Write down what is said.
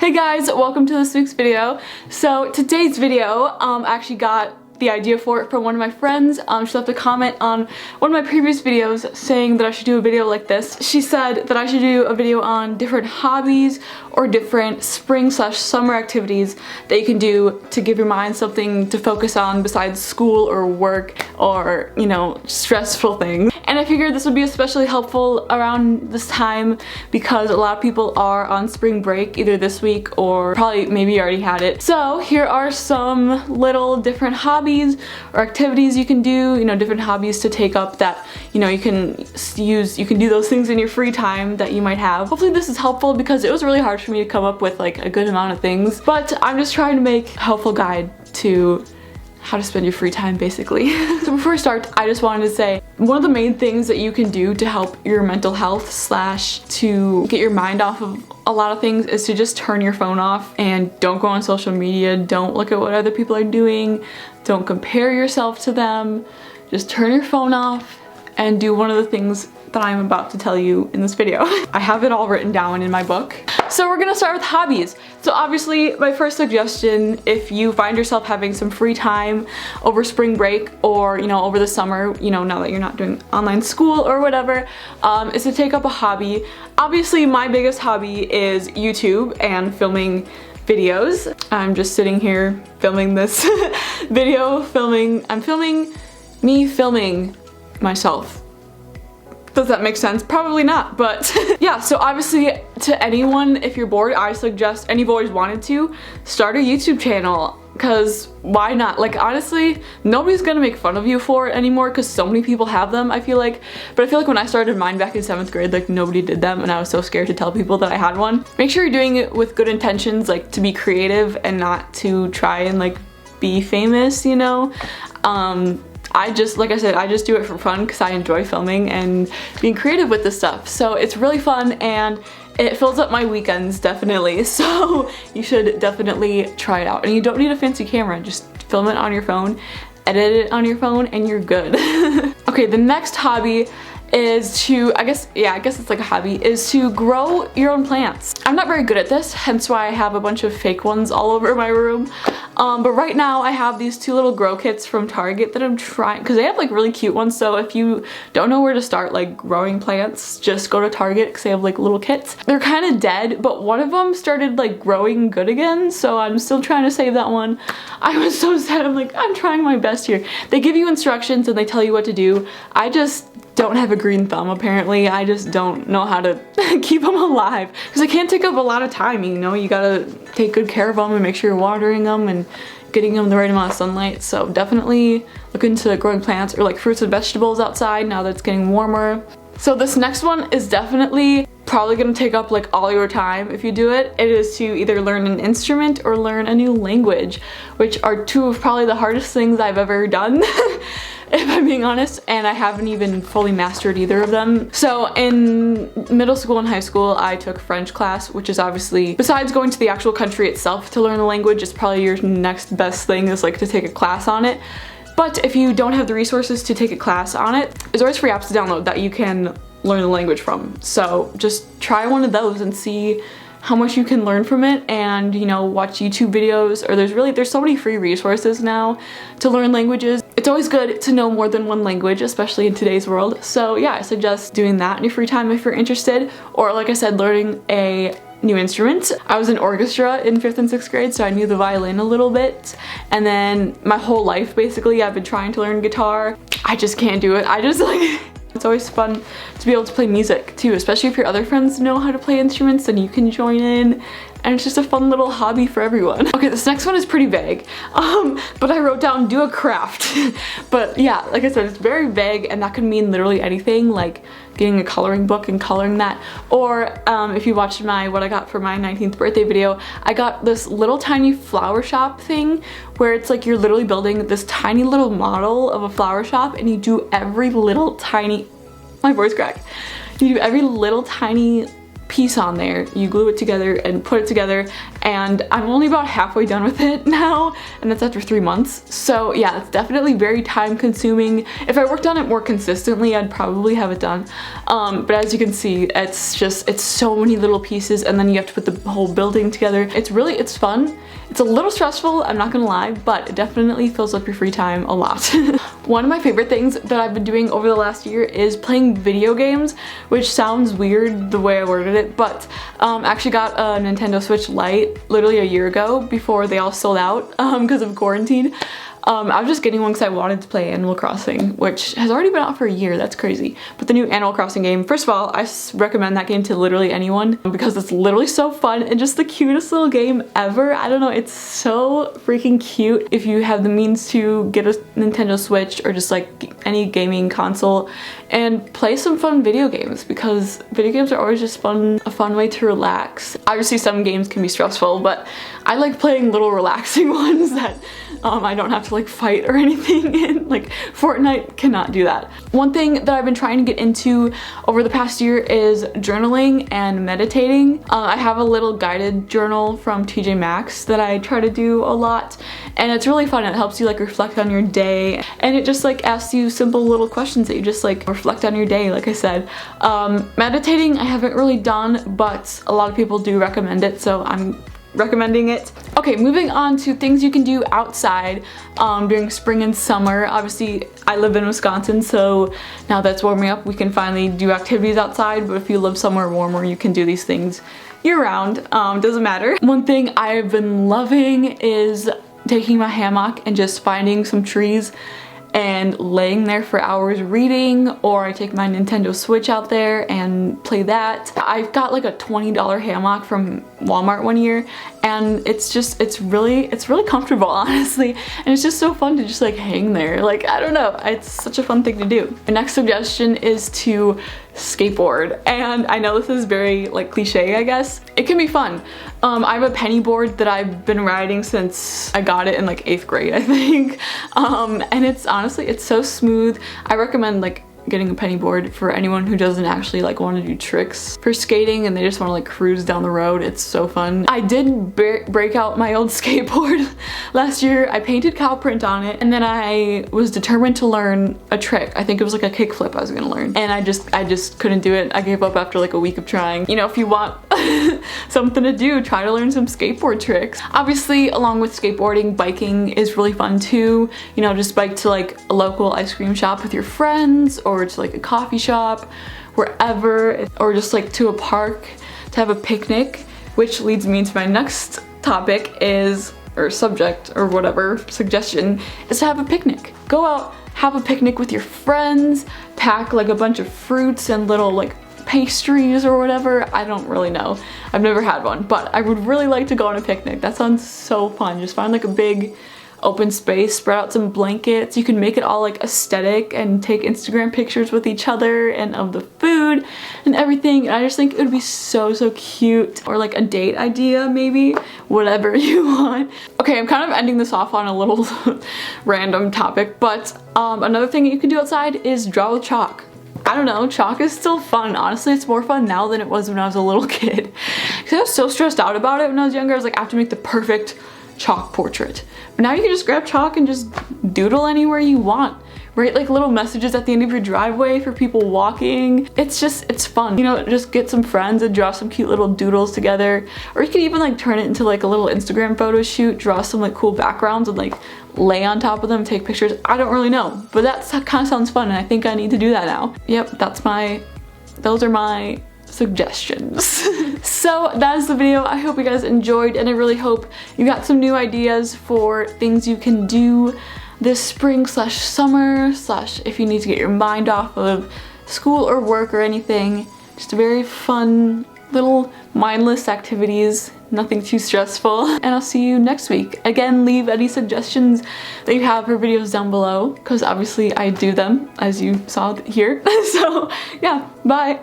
Hey guys, welcome to this week's video. So today's video, I actually got the idea for it from one of my friends. She left a comment on one of my previous videos saying that I should do a video like this. She said that I should do a video on different hobbies or different spring/summer activities that you can do to give your mind something to focus on besides school or work or, you know, stressful things. And I figured this would be especially helpful around this time because a lot of people are on spring break either this week or probably maybe you already had it. So here are some little different hobbies or activities you can do, you know, different hobbies to take up that, you know, you can do those things in your free time that you might have. Hopefully this is helpful because it was really hard for me to come up with like a good amount of things, but I'm just trying to make a helpful guide to how to spend your free time basically. So before we start, I just wanted to say one of the main things that you can do to help your mental health slash to get your mind off of a lot of things is to just turn your phone off and don't go on social media, don't look at what other people are doing, don't compare yourself to them, just turn your phone off and do one of the things that I'm about to tell you in this video. I have it all written down in my book. So we're gonna start with hobbies. So obviously my first suggestion, if you find yourself having some free time over spring break or, you know, over the summer, you know, now that you're not doing online school or whatever, is to take up a hobby. Obviously my biggest hobby is YouTube and filming videos. I'm just sitting here filming this video, I'm filming me filming myself. Does that make sense? Probably not, but yeah, so obviously to anyone, if you're bored, I suggest, and you've always wanted to, start a YouTube channel, because why not? Like honestly, nobody's gonna make fun of you for it anymore because so many people have them, I feel like. But I feel like when I started mine back in 7th grade, like nobody did them and I was so scared to tell people that I had one. Make sure you're doing it with good intentions, like to be creative and not to try and like be famous, you know? Like I said, I just do it for fun because I enjoy filming and being creative with this stuff. So it's really fun and it fills up my weekends, definitely. So you should definitely try it out. And you don't need a fancy camera, just film it on your phone, edit it on your phone, and you're good. Okay, the next hobby is to, I guess it's like a hobby, is to grow your own plants. I'm not very good at this, hence why I have a bunch of fake ones all over my room. But right now I have these 2 little grow kits from Target that I'm trying, because they have like really cute ones, so if you don't know where to start like growing plants, just go to Target because they have like little kits. They're kind of dead, but one of them started like growing good again, so I'm still trying to save that one. I was so sad, I'm like, I'm trying my best here. They give you instructions and they tell you what to do. I just don't have a green thumb apparently. I just don't know how to keep them alive because it can take up a lot of time, you know. You gotta take good care of them and make sure you're watering them and getting them the right amount of sunlight. So definitely look into growing plants or like fruits and vegetables outside now that it's getting warmer. So this next one is definitely probably gonna take up like all your time if you do it. It is to either learn an instrument or learn a new language, which are 2 of probably the hardest things I've ever done. If I'm being honest, and I haven't even fully mastered either of them. So in middle school and high school, I took French class, which is obviously, besides going to the actual country itself to learn the language, it's probably your next best thing is like to take a class on it. But if you don't have the resources to take a class on it, there's always free apps to download that you can learn the language from. So just try one of those and see how much you can learn from it, and you know, watch YouTube videos, or there's so many free resources now to learn languages. It's always good to know more than one language, especially in today's world. So yeah, I suggest doing that in your free time if you're interested, or like I said, learning a new instrument. I was in orchestra in 5th and 6th grade, so I knew the violin a little bit, and then my whole life basically I've been trying to learn guitar. I just can't do it. I just like it's always fun to be able to play music too, especially if your other friends know how to play instruments, then you can join in, and it's just a fun little hobby for everyone. Okay, this next one is pretty vague, but I wrote down do a craft. But yeah, like I said, it's very vague and that could mean literally anything, like getting a coloring book and coloring that. Or if you watched what I got for my 19th birthday video, I got this little tiny flower shop thing where it's like you're literally building this tiny little model of a flower shop and you do every little tiny, my voice cracked. You do every little tiny piece on there. You glue it together and put it together, and I'm only about halfway done with it now, and that's after 3 months. So yeah, it's definitely very time consuming. If I worked on it more consistently, I'd probably have it done. But as you can see, it's so many little pieces, and then you have to put the whole building together. It's fun. It's a little stressful, I'm not gonna lie, but it definitely fills up your free time a lot. One of my favorite things that I've been doing over the last year is playing video games, which sounds weird the way I worded it, but I actually got a Nintendo Switch Lite literally a year ago before they all sold out because of quarantine. I was just getting one because I wanted to play Animal Crossing, which has already been out for a year. That's crazy. But the new Animal Crossing game, first of all, I recommend that game to literally anyone because it's literally so fun and just the cutest little game ever. I don't know, it's so freaking cute. If you have the means to get a Nintendo Switch or just like any gaming console and play some fun video games, because video games are always just a fun way to relax. Obviously some games can be stressful, but I like playing little relaxing ones that I don't have to like fight or anything in. Like Fortnite cannot do that. One thing that I've been trying to get into over the past year is journaling and meditating. I have a little guided journal from TJ Maxx that I try to do a lot, and it's really fun. It helps you like reflect on your day, and it just like asks you simple little questions that you just like reflect on your day, like I said. Meditating I haven't really done, but a lot of people do recommend it, so I'm recommending it. Okay, moving on to things you can do outside during spring and summer. Obviously, I live in Wisconsin, so now that's warming up, we can finally do activities outside, but if you live somewhere warmer, you can do these things year-round. Doesn't matter. One thing I've been loving is taking my hammock and just finding some trees and laying there for hours reading, or I take my Nintendo Switch out there and play that. I've got like a $20 hammock from Walmart one year, and it's really comfortable, honestly, and it's just so fun to just like hang there. Like, I don't know, it's such a fun thing to do. My next suggestion is to skateboard, and I know this is very like cliche, I guess. It can be fun. I have a penny board that I've been riding since I got it in like 8th grade, I think, and it's honestly, it's so smooth. I recommend like getting a penny board for anyone who doesn't actually like want to do tricks for skating and they just want to like cruise down the road. It's so fun. I did break out my old skateboard last year. I painted cow print on it, and then I was determined to learn a trick. I think it was like a kickflip I was gonna learn, and I just couldn't do it. I gave up after like a week of trying. You know, if you want something to do, try to learn some skateboard tricks. Obviously, along with skateboarding, biking is really fun too. You know, just bike to like a local ice cream shop with your friends, or to like a coffee shop, wherever, or just like to a park to have a picnic, which leads me to my next topic is, or subject, or whatever, suggestion, is to have a picnic. Go out, have a picnic with your friends, pack like a bunch of fruits and little like pastries or whatever. I don't really know. I've never had one, but I would really like to go on a picnic. That sounds so fun. Just find like a big open space, spread out some blankets. You can make it all like aesthetic and take Instagram pictures with each other and of the food and everything. And I just think it would be so cute. Or like a date idea, maybe, whatever you want. Okay, I'm kind of ending this off on a little random topic, but another thing you can do outside is draw with chalk. I don't know, chalk is still fun. Honestly, it's more fun now than it was when I was a little kid. Because I was so stressed out about it when I was younger. I was like, I have to make the perfect chalk portrait. But now you can just grab chalk and just doodle anywhere you want. Write like little messages at the end of your driveway for people walking. It's fun. You know, just get some friends and draw some cute little doodles together. Or you can even like turn it into like a little Instagram photo shoot, draw some like cool backgrounds and like lay on top of them, take pictures. I don't really know, but that kind of sounds fun, and I think I need to do that now. Yep, those are my suggestions. So that is the video. I hope you guys enjoyed, and I really hope you got some new ideas for things you can do this spring/summer/ if you need to get your mind off of school or work or anything. Just a very fun little mindless activities, nothing too stressful. And I'll see you next week. Again, leave any suggestions that you have for videos down below, because obviously I do them, as you saw here. So yeah, bye.